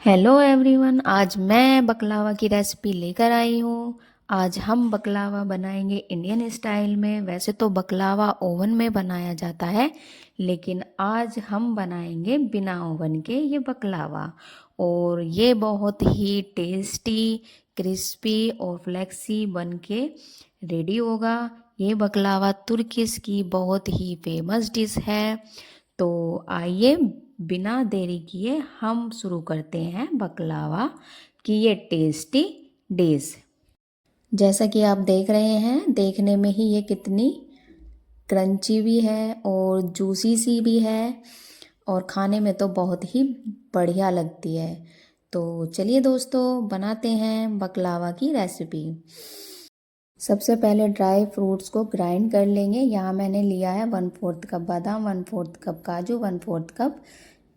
Hello everyone, आज मैं बकलावा की रेसिपी लेकर आई हूँ। आज हम बकलावा बनाएंगे इंडियन स्टाइल में। वैसे तो बकलावा ओवन में बनाया जाता है, लेकिन आज हम बनाएंगे बिना ओवन के ये बकलावा। और ये बहुत ही टेस्टी, क्रिस्पी और फ्लेक्सी बन के रेडी होगा। ये बकलावा तुर्किश की बहुत ही फेमस डिश है। तो आइए बिना देरी किए हम शुरू करते हैं बकलावा की ये टेस्टी डिश। जैसा कि आप देख रहे हैं, देखने में ही ये कितनी क्रंची भी है और जूसी सी भी है और खाने में तो बहुत ही बढ़िया लगती है। तो चलिए दोस्तों, बनाते हैं बकलावा की रेसिपी। सबसे पहले ड्राई फ्रूट्स को ग्राइंड कर लेंगे। यहाँ मैंने लिया है 1/4 कप बादाम, 1/4 कप काजू, 1/4 कप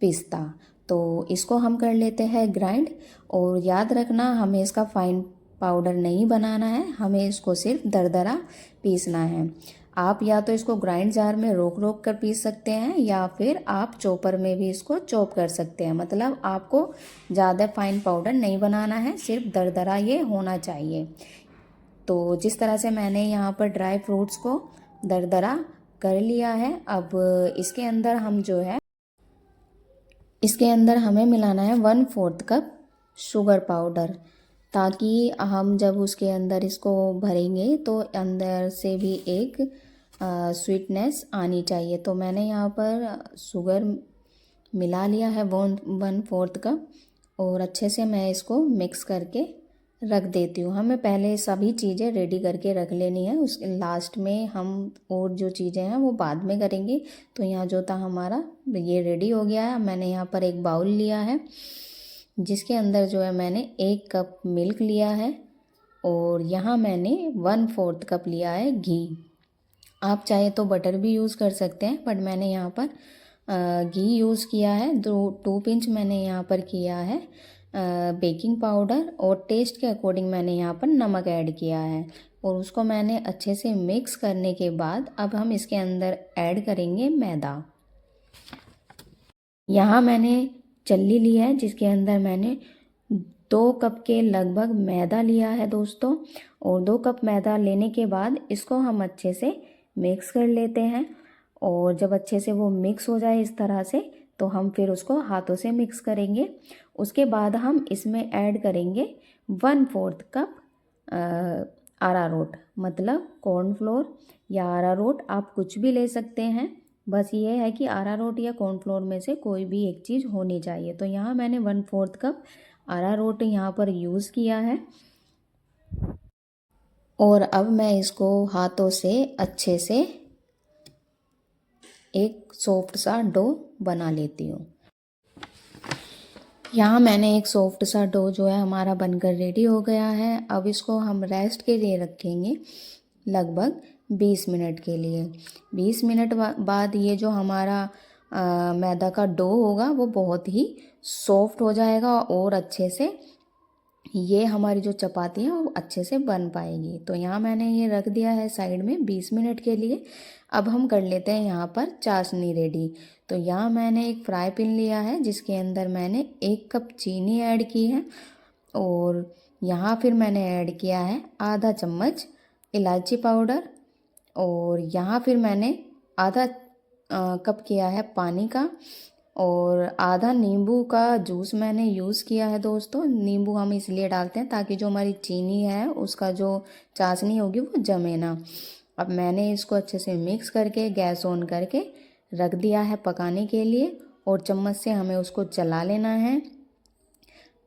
पिस्ता। तो इसको हम कर लेते हैं ग्राइंड। और याद रखना, हमें इसका फाइन पाउडर नहीं बनाना है, हमें इसको सिर्फ दरदरा पीसना है। आप या तो इसको ग्राइंड जार में रोक रोक कर पीस सकते हैं, या फिर आप चॉपर में भी इसको चॉप कर सकते हैं। मतलब आपको ज़्यादा फाइन पाउडर नहीं बनाना है, सिर्फ दरदरा ये होना चाहिए। तो जिस तरह से मैंने यहाँ पर ड्राई फ्रूट्स को दरदरा कर लिया है, अब इसके अंदर हम जो है, इसके अंदर हमें मिलाना है 1/4 कप शुगर पाउडर, ताकि हम जब उसके अंदर इसको भरेंगे तो अंदर से भी एक स्वीटनेस आनी चाहिए। तो मैंने यहाँ पर शुगर मिला लिया है 1/4 कप, और अच्छे से मैं इसको मिक्स करके रख देती हूँ। हमें पहले सभी चीज़ें रेडी करके रख लेनी है, उसके लास्ट में हम और जो चीज़ें हैं वो बाद में करेंगे। तो यहाँ जो था हमारा ये रेडी हो गया है। मैंने यहाँ पर एक बाउल लिया है, जिसके अंदर जो है मैंने 1 कप मिल्क लिया है, और यहाँ मैंने 1/4 कप लिया है घी। आप चाहे तो बटर भी यूज़ कर सकते हैं, बट मैंने यहाँ पर घी यूज़ किया है। 2 पिंच मैंने यहाँ पर किया है बेकिंग पाउडर, और टेस्ट के अकॉर्डिंग मैंने यहाँ पर नमक ऐड किया है। और उसको मैंने अच्छे से मिक्स करने के बाद अब हम इसके अंदर ऐड करेंगे मैदा। यहाँ मैंने चल्ली लिया है, जिसके अंदर मैंने 2 कप के लगभग मैदा लिया है दोस्तों। और 2 कप मैदा लेने के बाद इसको हम अच्छे से मिक्स कर लेते हैं। और जब अच्छे से वो मिक्स हो जाए इस तरह से, तो हम फिर उसको हाथों से मिक्स करेंगे। उसके बाद हम इसमें ऐड करेंगे 1/4 कप अरारोट, मतलब कॉर्नफ्लोर या अरारोट, आप कुछ भी ले सकते हैं। बस ये है कि अरारोट या कॉर्नफ्लोर में से कोई भी एक चीज़ होनी चाहिए। तो यहाँ मैंने 1/4 कप अरारोट यहाँ पर यूज़ किया है। और अब मैं इसको हाथों से अच्छे से एक सॉफ्ट सा डो बना लेती हूँ। यहाँ मैंने एक सॉफ्ट सा डो जो है हमारा बनकर रेडी हो गया है। अब इसको हम रेस्ट के लिए रखेंगे लगभग 20 मिनट के लिए। 20 मिनट बाद ये जो हमारा मैदा का डो होगा वो बहुत ही सॉफ्ट हो जाएगा, और अच्छे से ये हमारी जो चपाती है वो अच्छे से बन पाएगी। तो यहाँ मैंने ये रख दिया है साइड में 20 मिनट के लिए। अब हम कर लेते हैं यहाँ पर चाशनी रेडी। तो यहाँ मैंने एक फ्राई पैन लिया है, जिसके अंदर मैंने 1 कप चीनी ऐड की है, और यहाँ फिर मैंने ऐड किया है आधा चम्मच इलायची पाउडर, और यहाँ फिर मैंने आधा कप किया है पानी का, और आधा नींबू का जूस मैंने यूज़ किया है दोस्तों। नींबू हम इसलिए डालते हैं ताकि जो हमारी चीनी है उसका जो चाशनी होगी वो जमे ना। अब मैंने इसको अच्छे से मिक्स करके गैस ऑन करके रख दिया है पकाने के लिए, और चम्मच से हमें उसको चला लेना है।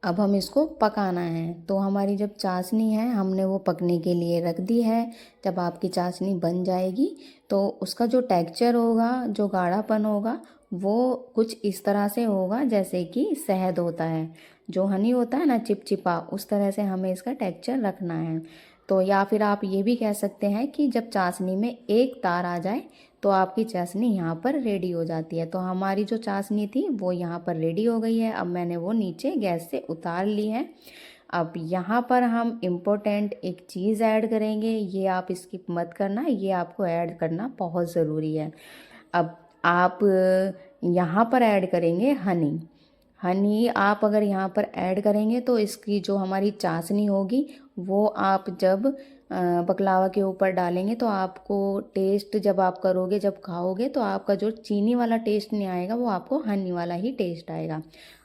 अब हम इसको पकाना है। तो हमारी जब चाशनी है हमने वो पकने के लिए रख दी है। जब आपकी चाशनी बन जाएगी तो उसका जो टेक्सचर होगा, जो गाढ़ापन होगा, वो कुछ इस तरह से होगा जैसे कि शहद होता है, जो हनी होता है ना, चिपचिपा, उस तरह से हमें इसका टेक्सचर रखना है। तो या फिर आप ये भी कह सकते हैं कि जब चाशनी में एक तार आ जाए तो आपकी चाशनी यहाँ पर रेडी हो जाती है। तो हमारी जो चाशनी थी वो यहाँ पर रेडी हो गई है। अब मैंने वो नीचे गैस से उतार ली है। अब यहाँ पर हम इम्पोर्टेंट एक चीज़ ऐड करेंगे, ये आप स्किप मत करना, ये आपको ऐड करना बहुत ज़रूरी है। अब आप यहाँ पर ऐड करेंगे हनी। हनी आप अगर यहाँ पर ऐड करेंगे तो इसकी जो हमारी चाशनी होगी वो आप जब बकलावा के ऊपर डालेंगे तो आपको टेस्ट जब आप करोगे, जब खाओगे, तो आपका जो चीनी वाला टेस्ट नहीं आएगा, वो आपको हनी वाला ही टेस्ट आएगा।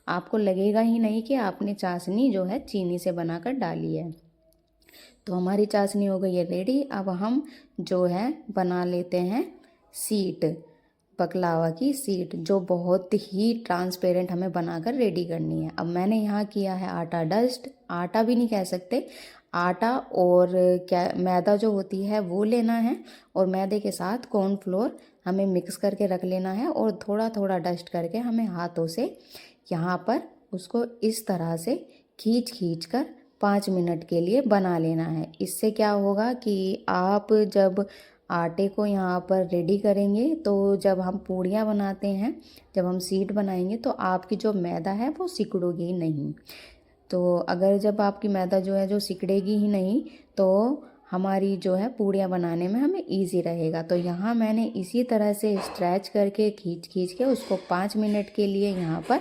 आपको लगेगा ही नहीं कि आपने चाशनी जो है चीनी से बनाकर डाली है। तो हमारी चाशनी हो गई है रेडी। अब हम जो है बना लेते हैं सीट, बकलावा की सीट, जो बहुत ही ट्रांसपेरेंट हमें बनाकर रेडी करनी है। अब मैंने यहाँ किया है आटा डस्ट, आटा भी नहीं कह सकते, आटा और क्या मैदा जो होती है वो लेना है, और मैदे के साथ कॉर्नफ्लोर हमें मिक्स करके रख लेना है, और थोड़ा थोड़ा डस्ट करके हमें हाथों से यहाँ पर उसको इस तरह से खींच खींच कर 5 मिनट के लिए बना लेना है। इससे क्या होगा कि आप जब आटे को यहाँ पर रेडी करेंगे तो जब हम पूड़ियाँ बनाते हैं, जब हम सीट बनाएंगे तो आपकी जो मैदा है वो सिकुड़ेगी नहीं। तो अगर जब आपकी मैदा जो है जो सिकुड़ेगी ही नहीं तो हमारी जो है पूड़ियाँ बनाने में हमें इजी रहेगा। तो यहाँ मैंने इसी तरह से स्ट्रेच करके खींच खींच के उसको 5 मिनट के लिए यहाँ पर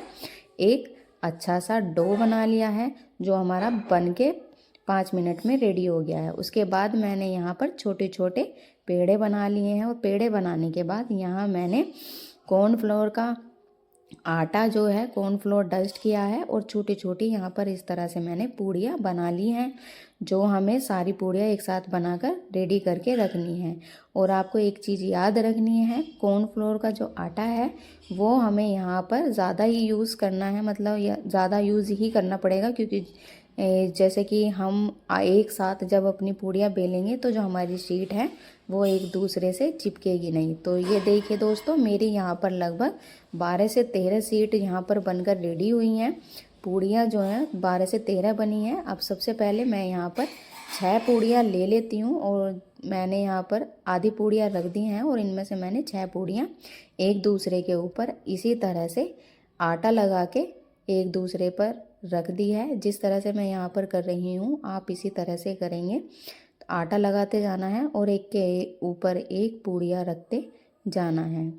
एक अच्छा सा डो बना लिया है, जो हमारा बन के 5 मिनट में रेडी हो गया है। उसके बाद मैंने यहाँ पर छोटे छोटे पेड़े बना लिए हैं, और पेड़े बनाने के बाद यहाँ मैंने कॉर्नफ्लोर का आटा जो है कॉर्नफ्लोर डस्ट किया है, और छोटी छोटी यहाँ पर इस तरह से मैंने पूड़ियाँ बना ली हैं, जो हमें सारी पूड़ियाँ एक साथ बनाकर रेडी करके रखनी है। और आपको एक चीज़ याद रखनी है, कॉर्नफ्लोर का जो आटा है वो हमें यहाँ पर ज़्यादा ही यूज़ करना है, मतलब ज़्यादा यूज़ ही करना पड़ेगा, क्योंकि जैसे कि हम एक साथ जब अपनी पूड़ियाँ बेलेंगे तो जो हमारी शीट है वो एक दूसरे से चिपकेगी नहीं। तो ये देखिए दोस्तों, मेरी यहाँ पर लगभग 12 से 13 शीट यहाँ पर बनकर रेडी हुई हैं। पूड़ियाँ जो हैं 12 से 13 बनी हैं। अब सबसे पहले मैं यहाँ पर 6 पूड़ियाँ ले लेती हूँ, और मैंने यहाँ पर आधी पूड़ियाँ रख दी हैं, और इनमें से मैंने 6 पूड़ियाँ एक दूसरे के ऊपर इसी तरह से आटा लगा के एक दूसरे पर रख दी है। जिस तरह से मैं यहाँ पर कर रही हूँ आप इसी तरह से करेंगे। तो आटा लगाते जाना है और एक के ऊपर एक पूड़ियाँ रखते जाना है।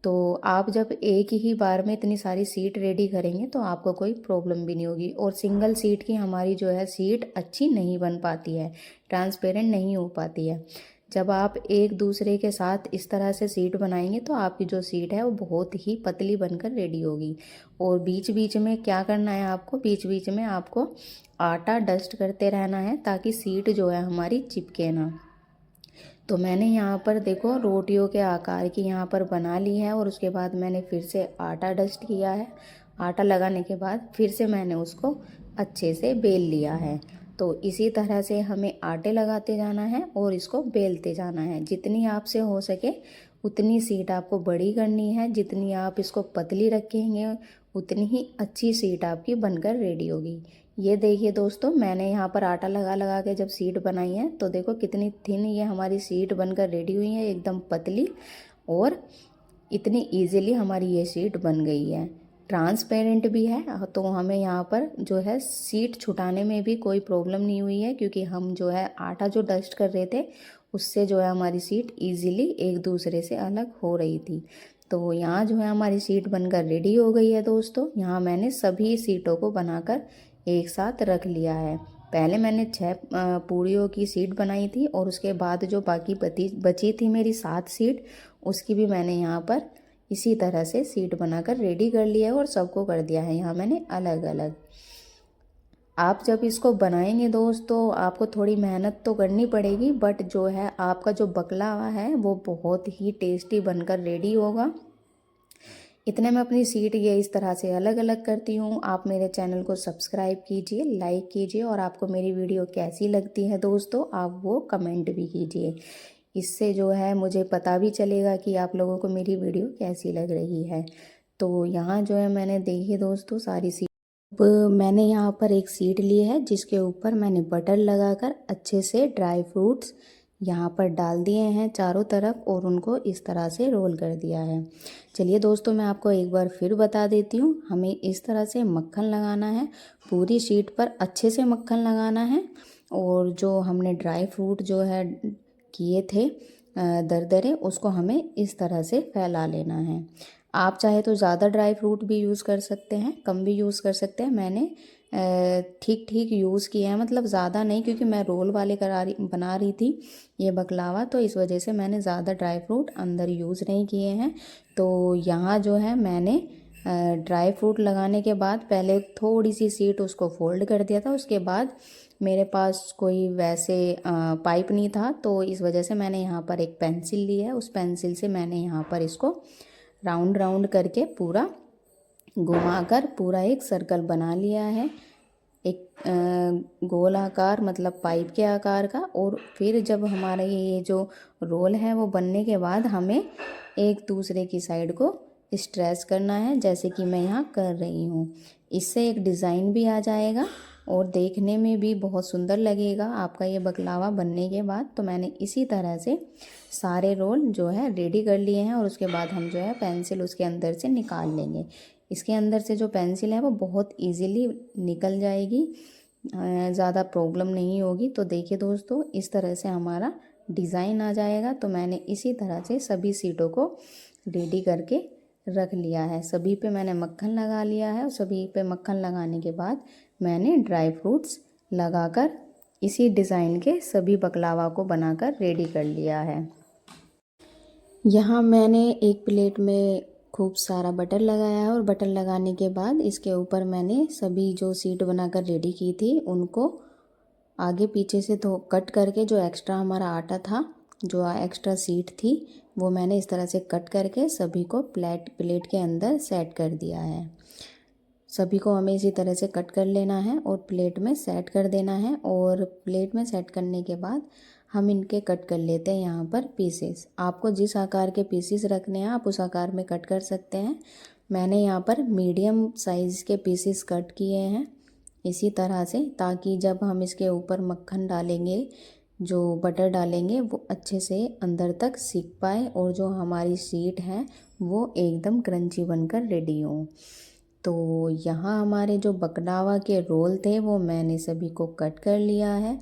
तो आप जब एक ही बार में इतनी सारी सीट रेडी करेंगे तो आपको कोई प्रॉब्लम भी नहीं होगी। और सिंगल सीट की हमारी जो है सीट अच्छी नहीं बन पाती है, ट्रांसपेरेंट नहीं हो पाती है। जब आप एक दूसरे के साथ इस तरह से सीट बनाएंगे तो आपकी जो सीट है वो बहुत ही पतली बनकर रेडी होगी। और बीच बीच में क्या करना है, आपको बीच बीच में आपको आटा डस्ट करते रहना है, ताकि सीट जो है हमारी चिपके ना। तो मैंने यहाँ पर देखो रोटियों के आकार की यहाँ पर बना ली है, और उसके बाद मैंने फिर से आटा डस्ट किया है। आटा लगाने के बाद फिर से मैंने उसको अच्छे से बेल लिया है। तो इसी तरह से हमें आटे लगाते जाना है और इसको बेलते जाना है। जितनी आपसे हो सके उतनी सीट आपको बड़ी करनी है, जितनी आप इसको पतली रखेंगे उतनी ही अच्छी सीट आपकी बनकर रेडी होगी। ये देखिए दोस्तों, मैंने यहाँ पर आटा लगा लगा के जब सीट बनाई है तो देखो कितनी थिन ये हमारी सीट बनकर रेडी हुई है, एकदम पतली, और इतनी इजीली हमारी ये सीट बन गई है। ट्रांसपेरेंट भी है, तो हमें यहाँ पर जो है सीट छुटाने में भी कोई प्रॉब्लम नहीं हुई है, क्योंकि हम जो है आटा जो डस्ट कर रहे थे उससे जो है हमारी सीट इजीली एक दूसरे से अलग हो रही थी। तो यहाँ जो है हमारी सीट बनकर रेडी हो गई है दोस्तों। यहाँ मैंने सभी सीटों को बनाकर एक साथ रख लिया है। पहले मैंने 6 पूड़ियों की सीट बनाई थी, और उसके बाद जो बाकी बची थी मेरी 7 सीट, उसकी भी मैंने यहाँ पर इसी तरह से सीट बनाकर रेडी कर लिया है, और सबको कर दिया है यहाँ मैंने अलग अलग। आप जब इसको बनाएंगे दोस्तों आपको थोड़ी मेहनत तो करनी पड़ेगी, बट जो है आपका जो बकलावा है वो बहुत ही टेस्टी बनकर रेडी होगा। इतने में अपनी सीट ये इस तरह से अलग अलग करती हूँ। आप मेरे चैनल को सब्सक्राइब कीजिए, लाइक कीजिए, और आपको मेरी वीडियो कैसी लगती है दोस्तों आप वो कमेंट भी कीजिए। इससे जो है मुझे पता भी चलेगा कि आप लोगों को मेरी वीडियो कैसी लग रही है। तो यहाँ जो है मैंने देखिए दोस्तों सारी सीट, मैंने यहाँ पर एक सीट ली है जिसके ऊपर मैंने बटर लगाकर अच्छे से ड्राई फ्रूट्स यहाँ पर डाल दिए हैं चारों तरफ, और उनको इस तरह से रोल कर दिया है। चलिए दोस्तों, मैं आपको एक बार फिर बता देती हूँ। हमें इस तरह से मक्खन लगाना है, पूरी शीट पर अच्छे से मक्खन लगाना है, और जो हमने ड्राई फ्रूट जो है किए थे दरदरे उसको हमें इस तरह से फैला लेना है। आप चाहे तो ज़्यादा ड्राई फ्रूट भी यूज़ कर सकते हैं, कम भी यूज़ कर सकते हैं। मैंने ठीक ठीक यूज़ किया है, मतलब ज़्यादा नहीं, क्योंकि मैं रोल वाले बना रही थी ये बकलावा, तो इस वजह से मैंने ज़्यादा ड्राई फ्रूट अंदर यूज़ नहीं किए हैं। तो यहाँ जो है मैंने ड्राई फ्रूट लगाने के बाद पहले थोड़ी सी शीट उसको फोल्ड कर दिया था। उसके बाद मेरे पास कोई वैसे पाइप नहीं था, तो इस वजह से मैंने यहाँ पर एक पेंसिल ली है। उस पेंसिल से मैंने यहाँ पर इसको राउंड राउंड करके पूरा घुमाकर पूरा एक सर्कल बना लिया है, एक गोल आकार, मतलब पाइप के आकार का। और फिर जब हमारा ये जो रोल है वो बनने के बाद हमें एक दूसरे की साइड को स्ट्रेच करना है, जैसे कि मैं यहाँ कर रही हूँ। इससे एक डिज़ाइन भी आ जाएगा और देखने में भी बहुत सुंदर लगेगा आपका ये बकलावा बनने के बाद। तो मैंने इसी तरह से सारे रोल जो है रेडी कर लिए हैं, और उसके बाद हम जो है पेंसिल उसके अंदर से निकाल लेंगे। इसके अंदर से जो पेंसिल है वो बहुत इजीली निकल जाएगी, ज़्यादा प्रॉब्लम नहीं होगी। तो देखिए दोस्तों, इस तरह से हमारा डिज़ाइन आ जाएगा। तो मैंने इसी तरह से सभी सीटों को रेडी करके रख लिया है। सभी पे मैंने मक्खन लगा लिया है, और सभी पे मक्खन लगाने के बाद मैंने ड्राई फ्रूट्स लगाकर इसी डिज़ाइन के सभी बकलावा को बनाकर रेडी कर लिया है। यहाँ मैंने एक प्लेट में खूब सारा बटर लगाया है, और बटर लगाने के बाद इसके ऊपर मैंने सभी जो सीट बनाकर रेडी की थी उनको आगे पीछे से तो कट करके, जो एक्स्ट्रा हमारा आटा था, जो एक्स्ट्रा सीट थी, वो मैंने इस तरह से कट करके सभी को प्लेट के अंदर सेट कर दिया है। सभी को हमें इसी तरह से कट कर लेना है और प्लेट में सेट कर देना है। और प्लेट में सेट करने के बाद हम इनके कट कर लेते हैं यहाँ पर पीसेस। आपको जिस आकार के पीसेस रखने हैं आप उस आकार में कट कर सकते हैं। मैंने यहाँ पर मीडियम साइज़ के पीसेस कट किए हैं इसी तरह से, ताकि जब हम इसके ऊपर मक्खन डालेंगे, जो बटर डालेंगे, वो अच्छे से अंदर तक सिक पाए और जो हमारी शीट है वो एकदम क्रंची बनकर रेडी हो। तो यहाँ हमारे जो बकलावा के रोल थे वो मैंने सभी को कट कर लिया है।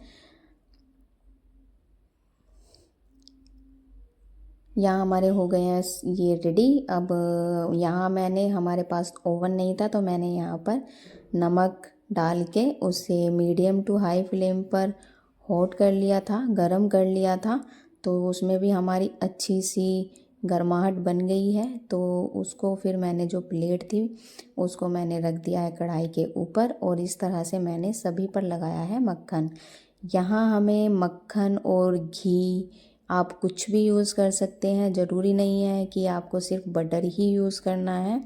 यहाँ हमारे हो गए हैं ये रेडी। अब यहाँ मैंने, हमारे पास ओवन नहीं था तो मैंने यहाँ पर नमक डाल के उसे मीडियम टू हाई फ्लेम पर हॉट कर लिया था, गरम कर लिया था। तो उसमें भी हमारी अच्छी सी गर्माहट बन गई है। तो उसको फिर मैंने, जो प्लेट थी उसको मैंने रख दिया है कढ़ाई के ऊपर, और इस तरह से मैंने सभी पर लगाया है मक्खन। यहाँ हमें मक्खन और घी, आप कुछ भी यूज़ कर सकते हैं, ज़रूरी नहीं है कि आपको सिर्फ बटर ही यूज़ करना है।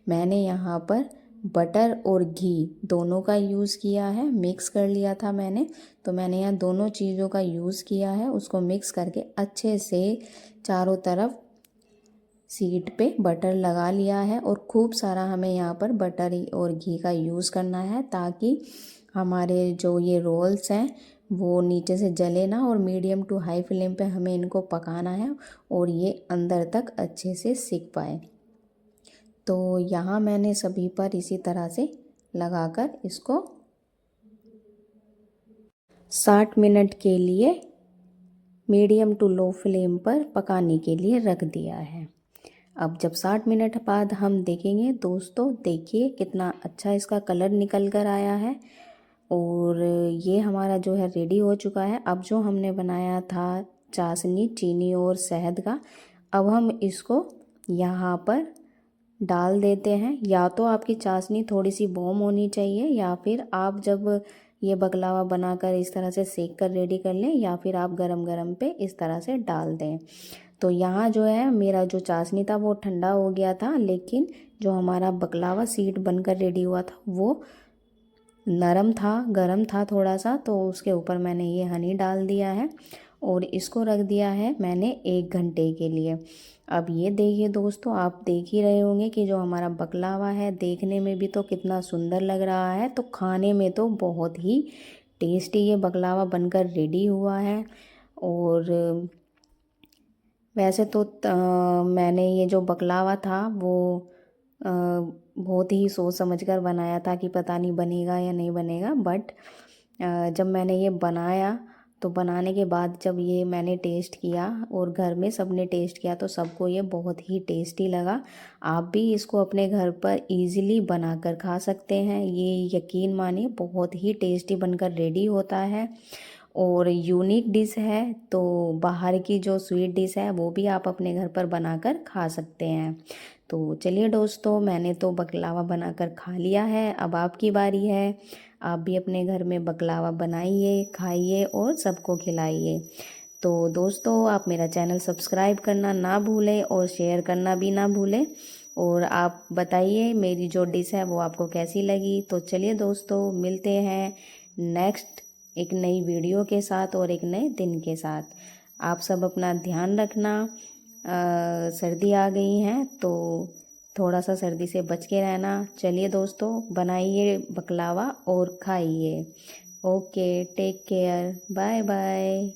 मैंने यहाँ पर बटर और घी दोनों का यूज़ किया है, मिक्स कर लिया था मैंने। तो मैंने यहाँ दोनों चीज़ों का यूज़ किया है, उसको मिक्स करके अच्छे से चारों तरफ सीट पे बटर लगा लिया है। और खूब सारा हमें यहाँ पर बटर और घी का यूज़ करना है, ताकि हमारे जो ये रोल्स हैं वो नीचे से जले ना, और मीडियम टू हाई फ्लेम पे हमें इनको पकाना है और ये अंदर तक अच्छे से सिक पाए। तो यहाँ मैंने सभी पर इसी तरह से लगाकर इसको 60 मिनट के लिए मीडियम टू लो फ्लेम पर पकाने के लिए रख दिया है। अब जब 60 मिनट बाद हम देखेंगे दोस्तों, देखिए कितना अच्छा इसका कलर निकल कर आया है, और ये हमारा जो है रेडी हो चुका है। अब जो हमने बनाया था चाशनी चीनी और शहद का, अब हम इसको यहाँ पर डाल देते हैं। या तो आपकी चाशनी थोड़ी सी वार्म होनी चाहिए, या फिर आप जब ये बकलावा बनाकर इस तरह से सेक कर रेडी कर लें, या फिर आप गरम गरम पे इस तरह से डाल दें। तो यहाँ जो है मेरा जो चाशनी था वो ठंडा हो गया था, लेकिन जो हमारा बकलावा सीट बनकर रेडी हुआ था वो नरम था, गरम था थोड़ा सा। तो उसके ऊपर मैंने ये हनी डाल दिया है और इसको रख दिया है मैंने 1 घंटे के लिए। अब ये देखिए दोस्तों, आप देख ही रहे होंगे कि जो हमारा बकलावा है देखने में भी तो कितना सुंदर लग रहा है, तो खाने में तो बहुत ही टेस्टी ये बकलावा बनकर रेडी हुआ है। और वैसे तो मैंने ये जो बकलावा था वो बहुत ही सोच समझ कर बनाया था कि पता नहीं बनेगा या नहीं बनेगा, बट जब मैंने ये बनाया तो बनाने के बाद जब ये मैंने टेस्ट किया और घर में सबने टेस्ट किया तो सबको ये बहुत ही टेस्टी लगा। आप भी इसको अपने घर पर इजीली बनाकर खा सकते हैं। ये यकीन मानिए बहुत ही टेस्टी बनकर रेडी होता है और यूनिक डिश है। तो बाहर की जो स्वीट डिश है वो भी आप अपने घर पर बनाकर खा सकते हैं। तो चलिए दोस्तों, मैंने तो बकलावा बनाकर खा लिया है, अब आपकी बारी है। आप भी अपने घर में बकलावा बनाइए, खाइए और सबको खिलाइए। तो दोस्तों, आप मेरा चैनल सब्सक्राइब करना ना भूलें और शेयर करना भी ना भूलें। और आप बताइए मेरी जो डिश है वो आपको कैसी लगी। तो चलिए दोस्तों, मिलते हैं नेक्स्ट एक नई वीडियो के साथ और एक नए दिन के साथ। आप सब अपना ध्यान रखना। सर्दी आ गई है तो थोड़ा सा सर्दी से बच के रहना। चलिए दोस्तों, बनाइए बकलावा और खाइए। Okay, take care, bye bye.